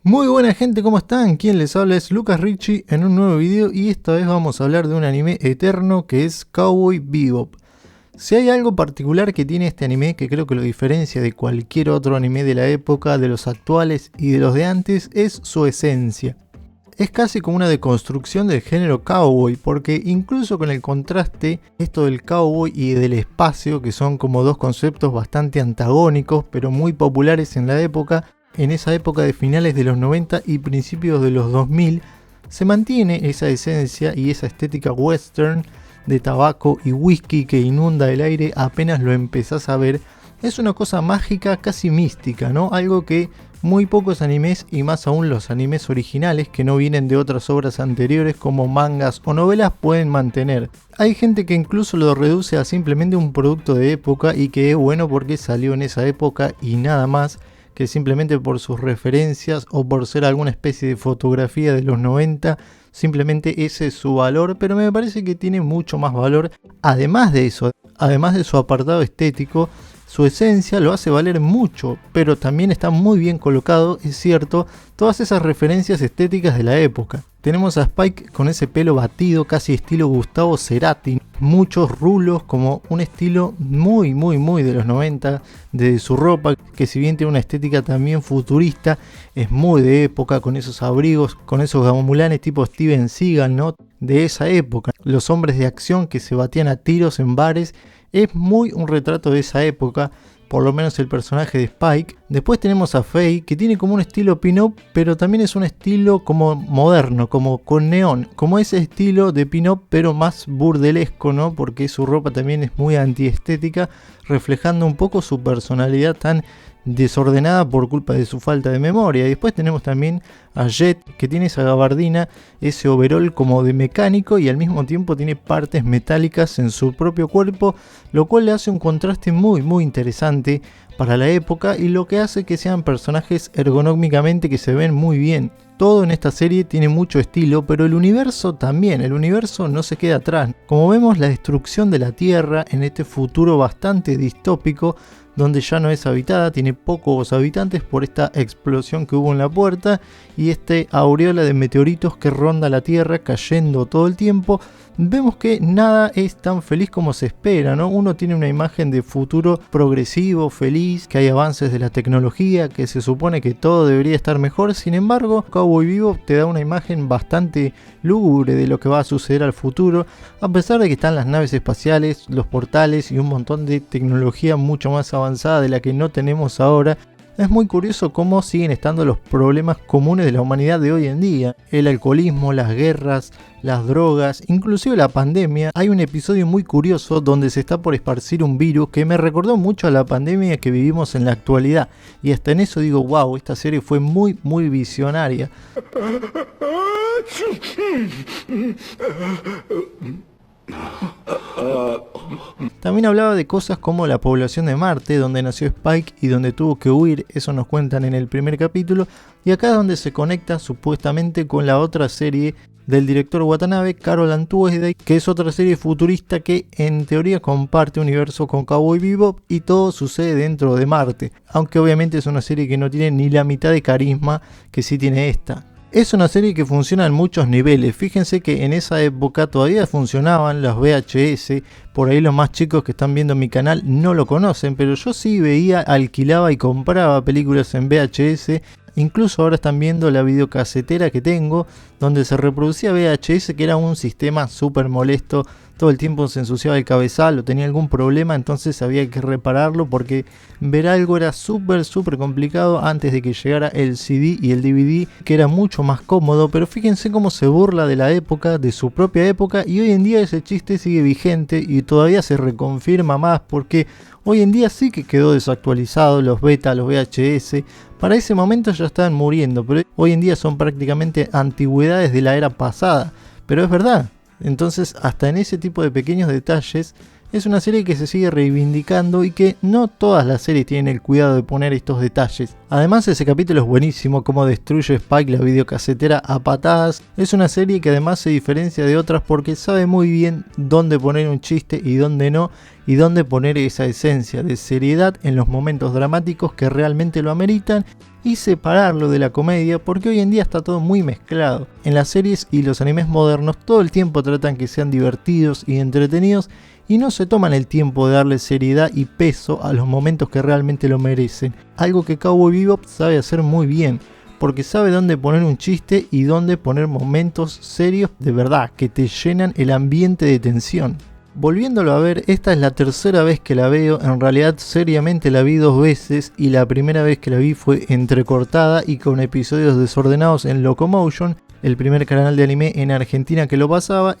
Muy buena gente, ¿cómo están? Quien les habla es Lucas Ricci en un nuevo video y esta vez vamos a hablar de un anime eterno que es Cowboy Bebop. Si hay algo particular que tiene este anime que creo que lo diferencia de cualquier otro anime de la época, de los actuales y de los de antes, es su esencia. Es casi como una deconstrucción del género cowboy, porque incluso con el contraste, esto del cowboy y del espacio, que son como dos conceptos bastante antagónicos pero muy populares en la época, en esa época de finales de los 90 y principios de los 2000, se mantiene esa esencia y esa estética western de tabaco y whisky que inunda el aire apenas lo empezás a ver. Es una cosa mágica, casi mística, ¿no? Algo que muy pocos animes, y más aún los animes originales que no vienen de otras obras anteriores como mangas o novelas, pueden mantener. Hay gente que incluso lo reduce a simplemente un producto de época y que es bueno porque salió en esa época y nada más, que simplemente por sus referencias o por ser alguna especie de fotografía de los 90, simplemente ese es su valor, pero me parece que tiene mucho más valor. Además de eso, además de su apartado estético, su esencia lo hace valer mucho, pero también está muy bien colocado, es cierto, todas esas referencias estéticas de la época. Tenemos a Spike con ese pelo batido, casi estilo Gustavo Cerati, muchos rulos, como un estilo muy de los 90, de su ropa, que si bien tiene una estética también futurista, es muy de época, con esos abrigos, con esos gamulanes tipo Steven Seagal, ¿no? De esa época. Los hombres de acción que se batían a tiros en bares, es muy un retrato de esa época, por lo menos el personaje de Spike. Después tenemos a Faye, que tiene como un estilo pin-up, pero también es un estilo como moderno, como con neón, como ese estilo de pin-up pero más burdelesco, ¿no? Porque su ropa también es muy antiestética, reflejando un poco su personalidad tan desordenada por culpa de su falta de memoria. Y después tenemos también a Jet, que tiene esa gabardina, ese overol como de mecánico y al mismo tiempo tiene partes metálicas en su propio cuerpo, lo cual le hace un contraste muy interesante para la época y lo que hace que sean personajes ergonómicamente que se ven muy bien. Todo en esta serie tiene mucho estilo, pero el universo también, el universo no se queda atrás. Como vemos, la destrucción de la Tierra en este futuro bastante distópico, donde ya no es habitada, tiene pocos habitantes por esta explosión que hubo en la puerta y este aureola de meteoritos que ronda la Tierra cayendo todo el tiempo. Vemos que nada es tan feliz como se espera, ¿no? Uno tiene una imagen de futuro progresivo, feliz, que hay avances de la tecnología, que se supone que todo debería estar mejor. Sin embargo, Cowboy Bebop te da una imagen bastante lúgubre de lo que va a suceder al futuro, a pesar de que están las naves espaciales, los portales y un montón de tecnología mucho más avanzada de la que no tenemos ahora. Es muy curioso cómo siguen estando los problemas comunes de la humanidad de hoy en día. El alcoholismo, las guerras, las drogas, inclusive la pandemia. Hay un episodio muy curioso donde se está por esparcir un virus que me recordó mucho a la pandemia que vivimos en la actualidad. Y hasta en eso digo, wow, esta serie fue muy visionaria. También hablaba de cosas como la población de Marte, donde nació Spike y donde tuvo que huir, eso nos cuentan en el primer capítulo, y acá es donde se conecta supuestamente con la otra serie del director Watanabe, Carol and Tuesday, que es otra serie futurista que en teoría comparte universo con Cowboy Bebop y todo sucede dentro de Marte, aunque obviamente es una serie que no tiene ni la mitad de carisma que sí tiene esta. Es una serie que funciona en muchos niveles. Fíjense que en esa época todavía funcionaban los VHS. Por ahí los más chicos que están viendo mi canal no lo conocen, pero yo sí veía, alquilaba y compraba películas en VHS. Incluso ahora están viendo la videocasetera que tengo, donde se reproducía VHS, que era un sistema súper molesto. Todo el tiempo se ensuciaba el cabezal o tenía algún problema, entonces había que repararlo porque ver algo era súper complicado antes de que llegara el CD y el DVD, que era mucho más cómodo. Pero fíjense cómo se burla de la época, de su propia época, y hoy en día ese chiste sigue vigente y todavía se reconfirma más porque hoy en día sí que quedó desactualizado los beta, los VHS. Para ese momento ya estaban muriendo, pero hoy en día son prácticamente antigüedades de la era pasada. Pero es verdad. Entonces, hasta en ese tipo de pequeños detalles, es una serie que se sigue reivindicando y que no todas las series tienen el cuidado de poner estos detalles. Además, ese capítulo es buenísimo, cómo destruye Spike la videocasetera a patadas. Es una serie que además se diferencia de otras porque sabe muy bien dónde poner un chiste y dónde no, y dónde poner esa esencia de seriedad en los momentos dramáticos que realmente lo ameritan y separarlo de la comedia, porque hoy en día está todo muy mezclado. En las series y los animes modernos todo el tiempo tratan que sean divertidos y entretenidos y no se toman el tiempo de darle seriedad y peso a los momentos que realmente lo merecen, algo que Cowboy Bebop sabe hacer muy bien, porque sabe dónde poner un chiste y dónde poner momentos serios de verdad que te llenan el ambiente de tensión. Volviéndolo a ver, esta es la tercera vez que la veo, en realidad seriamente la vi 2 veces y la primera vez que la vi fue entrecortada y con episodios desordenados en Locomotion, el primer canal de anime en Argentina que lo pasaba.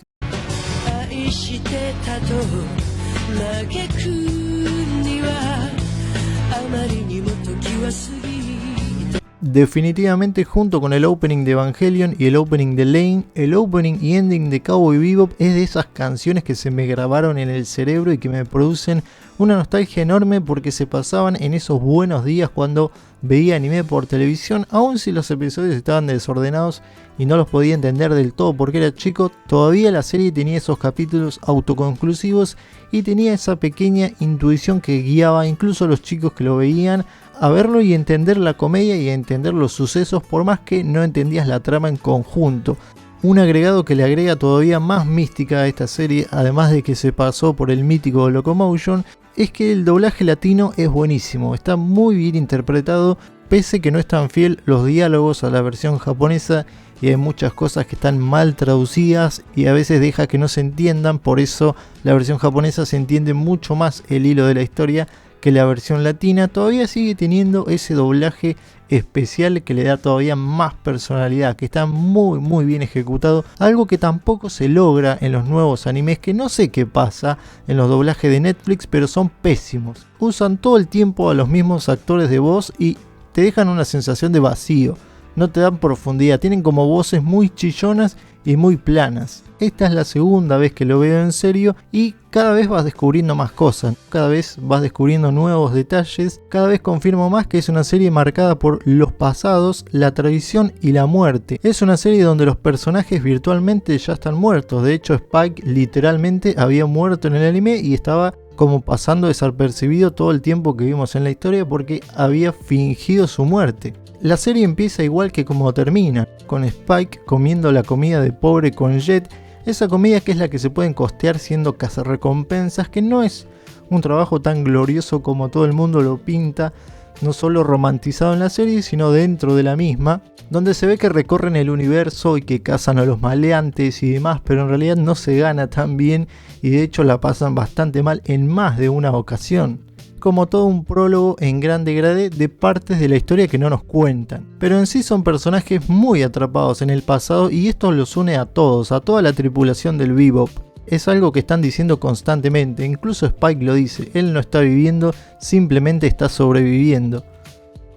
Definitivamente, junto con el opening de Evangelion y el opening de Lane, el opening y ending de Cowboy Bebop es de esas canciones que se me grabaron en el cerebro y que me producen una nostalgia enorme porque se pasaban en esos buenos días cuando veía anime por televisión, aun si los episodios estaban desordenados y no los podía entender del todo porque era chico. Todavía la serie tenía esos capítulos autoconclusivos y tenía esa pequeña intuición que guiaba incluso a los chicos que lo veían a verlo y entender la comedia y a entender los sucesos, por más que no entendías la trama en conjunto. Un agregado que le agrega todavía más mística a esta serie, además de que se pasó por el mítico Locomotion, es que el doblaje latino es buenísimo, está muy bien interpretado, pese que no es tan fiel los diálogos a la versión japonesa y hay muchas cosas que están mal traducidas y a veces deja que no se entiendan, por eso la versión japonesa se entiende mucho más el hilo de la historia que la versión latina. Todavía sigue teniendo ese doblaje especial que le da todavía más personalidad, que está muy bien ejecutado, algo que tampoco se logra en los nuevos animes, que no sé qué pasa en los doblajes de Netflix, pero son pésimos. Usan todo el tiempo a los mismos actores de voz y te dejan una sensación de vacío, no te dan profundidad, tienen como voces muy chillonas y muy planas. Esta es la segunda vez que lo veo en serio y cada vez vas descubriendo más cosas, cada vez vas descubriendo nuevos detalles, cada vez confirmo más que es una serie marcada por los pasados, la tradición y la muerte. Es una serie donde los personajes virtualmente ya están muertos, de hecho Spike literalmente había muerto en el anime y estaba como pasando desapercibido todo el tiempo que vimos en la historia porque había fingido su muerte. La serie empieza igual que como termina, con Spike comiendo la comida de pobre con Jet, esa comida que es la que se pueden costear siendo cazarrecompensas, que no es un trabajo tan glorioso como todo el mundo lo pinta, no solo romantizado en la serie, sino dentro de la misma, donde se ve que recorren el universo y que cazan a los maleantes y demás, pero en realidad no se gana tan bien y de hecho la pasan bastante mal en más de una ocasión. Como todo un prólogo en gran degradé de partes de la historia que no nos cuentan. Pero en sí son personajes muy atrapados en el pasado y esto los une a todos, a toda la tripulación del Bebop. Es algo que están diciendo constantemente, incluso Spike lo dice, él no está viviendo, simplemente está sobreviviendo.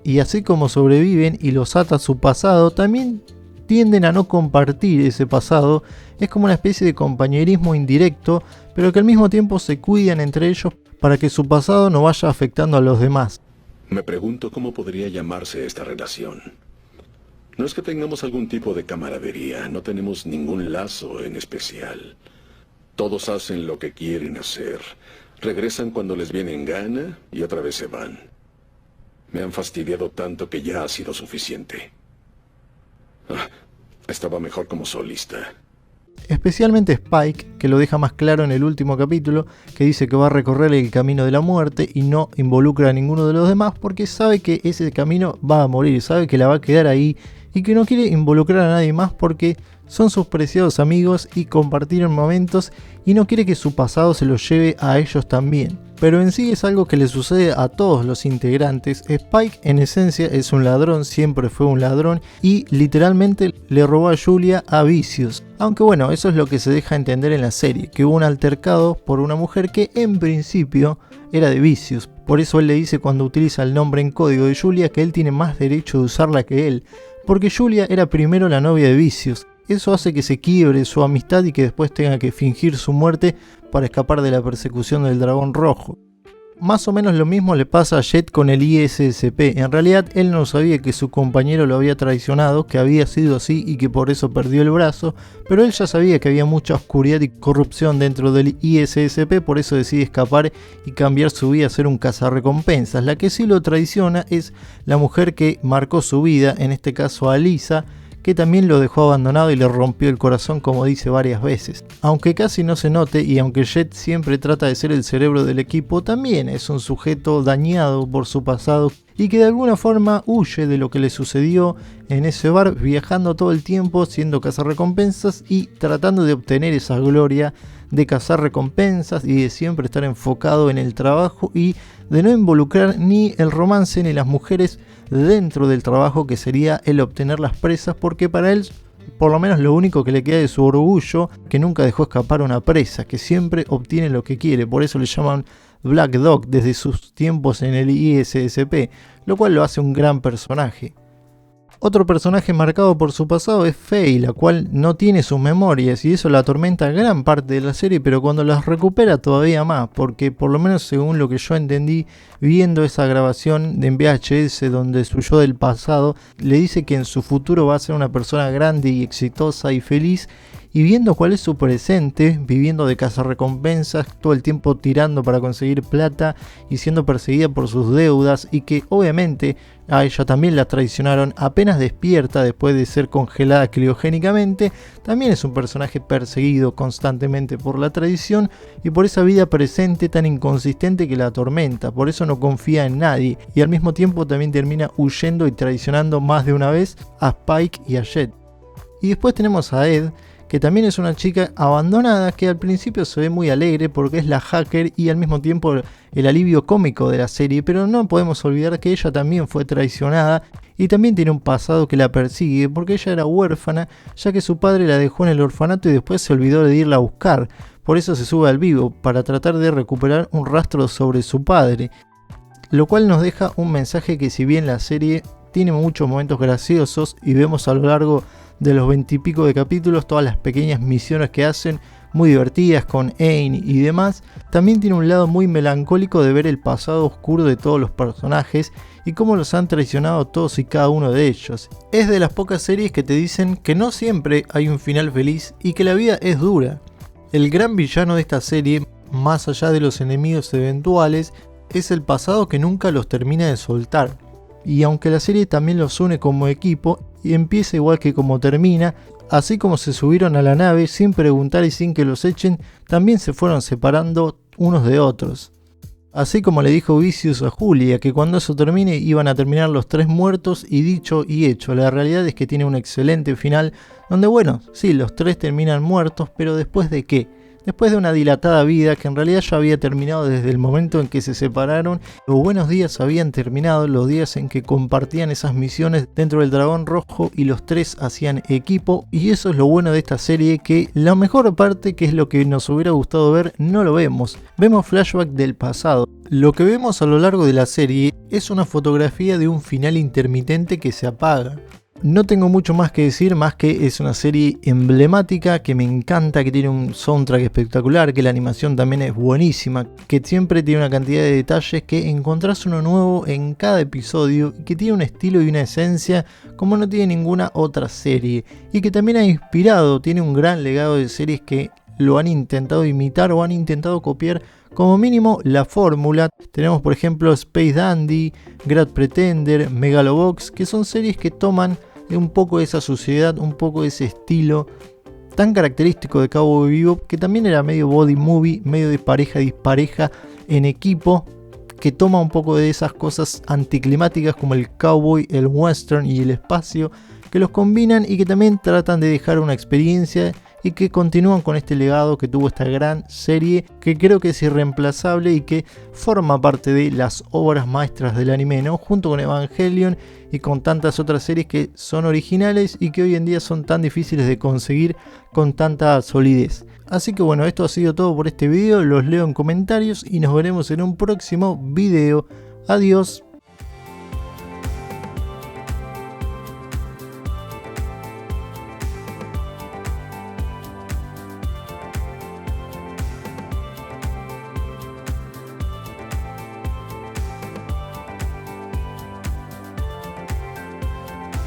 Y así como sobreviven y los ata su pasado, también tienden a no compartir ese pasado, es como una especie de compañerismo indirecto, pero que al mismo tiempo se cuidan entre ellos para que su pasado no vaya afectando a los demás. Me pregunto cómo podría llamarse esta relación. No es que tengamos algún tipo de camaradería, no tenemos ningún lazo en especial. Todos hacen lo que quieren hacer, regresan cuando les viene en gana y otra vez se van. Me han fastidiado tanto que ya ha sido suficiente. Estaba mejor como solista. Especialmente Spike, que lo deja más claro en el último capítulo, que dice que va a recorrer el camino de la muerte y no involucra a ninguno de los demás porque sabe que ese camino va a morir, sabe que la va a quedar ahí y que no quiere involucrar a nadie más porque son sus preciados amigos y compartieron momentos y no quiere que su pasado se los lleve a ellos también. Pero en sí es algo que le sucede a todos los integrantes. Spike en esencia es un ladrón, siempre fue un ladrón y literalmente le robó a Julia a Vicious. Aunque bueno, eso es lo que se deja entender en la serie, que hubo un altercado por una mujer que en principio era de Vicious. Por eso él le dice cuando utiliza el nombre en código de Julia que él tiene más derecho de usarla que él, porque Julia era primero la novia de Vicious. Eso hace que se quiebre su amistad y que después tenga que fingir su muerte para escapar de la persecución del dragón rojo. Más o menos lo mismo le pasa a Jet con el ISSP. En realidad él no sabía que su compañero lo había traicionado, que había sido así y que por eso perdió el brazo, pero él ya sabía que había mucha oscuridad y corrupción dentro del ISSP, por eso decide escapar y cambiar su vida a ser un cazarrecompensas. La que sí lo traiciona es la mujer que marcó su vida, en este caso a Lisa, que también lo dejó abandonado y le rompió el corazón, como dice varias veces. Aunque casi no se note y aunque Jet siempre trata de ser el cerebro del equipo, también es un sujeto dañado por su pasado y que de alguna forma huye de lo que le sucedió en ese bar, viajando todo el tiempo siendo cazarrecompensas y tratando de obtener esa gloria de cazar recompensas y de siempre estar enfocado en el trabajo y de no involucrar ni el romance ni las mujeres dentro del trabajo, que sería el obtener las presas, porque para él por lo menos lo único que le queda de su orgullo, que nunca dejó escapar una presa, que siempre obtiene lo que quiere, por eso le llaman Black Dog desde sus tiempos en el ISSP, lo cual lo hace un gran personaje. Otro personaje marcado por su pasado es Faye, la cual no tiene sus memorias y eso la atormenta gran parte de la serie, pero cuando las recupera todavía más, porque por lo menos según lo que yo entendí viendo esa grabación de VHS donde su yo del pasado le dice que en su futuro va a ser una persona grande y exitosa y feliz, y viendo cuál es su presente, viviendo de cazarrecompensas, todo el tiempo tirando para conseguir plata y siendo perseguida por sus deudas, y que obviamente a ella también la traicionaron, apenas despierta después de ser congelada criogénicamente, también es un personaje perseguido constantemente por la traición y por esa vida presente tan inconsistente que la atormenta, por eso no confía en nadie y al mismo tiempo también termina huyendo y traicionando más de una vez a Spike y a Jet. Y después tenemos a Ed, que también es una chica abandonada que al principio se ve muy alegre porque es la hacker y al mismo tiempo el alivio cómico de la serie, pero no podemos olvidar que ella también fue traicionada y también tiene un pasado que la persigue porque ella era huérfana, ya que su padre la dejó en el orfanato y después se olvidó de irla a buscar, por eso se sube al vivo para tratar de recuperar un rastro sobre su padre, lo cual nos deja un mensaje que si bien la serie tiene muchos momentos graciosos y vemos a lo largo de los 20 y pico de capítulos todas las pequeñas misiones que hacen muy divertidas con Aang y demás, también tiene un lado muy melancólico de ver el pasado oscuro de todos los personajes y cómo los han traicionado todos y cada uno de ellos. Es de las pocas series que te dicen que no siempre hay un final feliz y que la vida es dura. El gran villano de esta serie, más allá de los enemigos eventuales, es el pasado que nunca los termina de soltar. Y aunque la serie también los une como equipo y empieza igual que como termina, así como se subieron a la nave sin preguntar y sin que los echen, también se fueron separando unos de otros. Así como le dijo Vicious a Julia que cuando eso termine iban a terminar los tres muertos, y dicho y hecho, la realidad es que tiene un excelente final donde bueno, sí, los tres terminan muertos, pero ¿después de qué? Después de una dilatada vida que en realidad ya había terminado desde el momento en que se separaron. Los buenos días habían terminado, los días en que compartían esas misiones dentro del Dragón Rojo y los tres hacían equipo, y eso es lo bueno de esta serie, que la mejor parte, que es lo que nos hubiera gustado ver, no lo vemos. Vemos flashback del pasado. Lo que vemos a lo largo de la serie es una fotografía de un final intermitente que se apaga. No tengo mucho más que decir, más que es una serie emblemática, que me encanta, que tiene un soundtrack espectacular, que la animación también es buenísima, que siempre tiene una cantidad de detalles, que encontrás uno nuevo en cada episodio, y que tiene un estilo y una esencia como no tiene ninguna otra serie, y que también ha inspirado, tiene un gran legado de series que lo han intentado imitar o han intentado copiar como mínimo la fórmula. Tenemos por ejemplo Space Dandy, Great Pretender, Megalobox, que son series que toman un poco de esa suciedad, un poco de ese estilo tan característico de Cowboy Bebop, que también era medio body movie, medio de pareja dispareja en equipo, que toma un poco de esas cosas anticlimáticas como el cowboy, el western y el espacio, que los combinan y que también tratan de dejar una experiencia y que continúan con este legado que tuvo esta gran serie, que creo que es irreemplazable y que forma parte de las obras maestras del anime, ¿no? Junto con Evangelion y con tantas otras series que son originales y que hoy en día son tan difíciles de conseguir con tanta solidez. Así que bueno, esto ha sido todo por este video, los leo en comentarios y nos veremos en un próximo video. Adiós.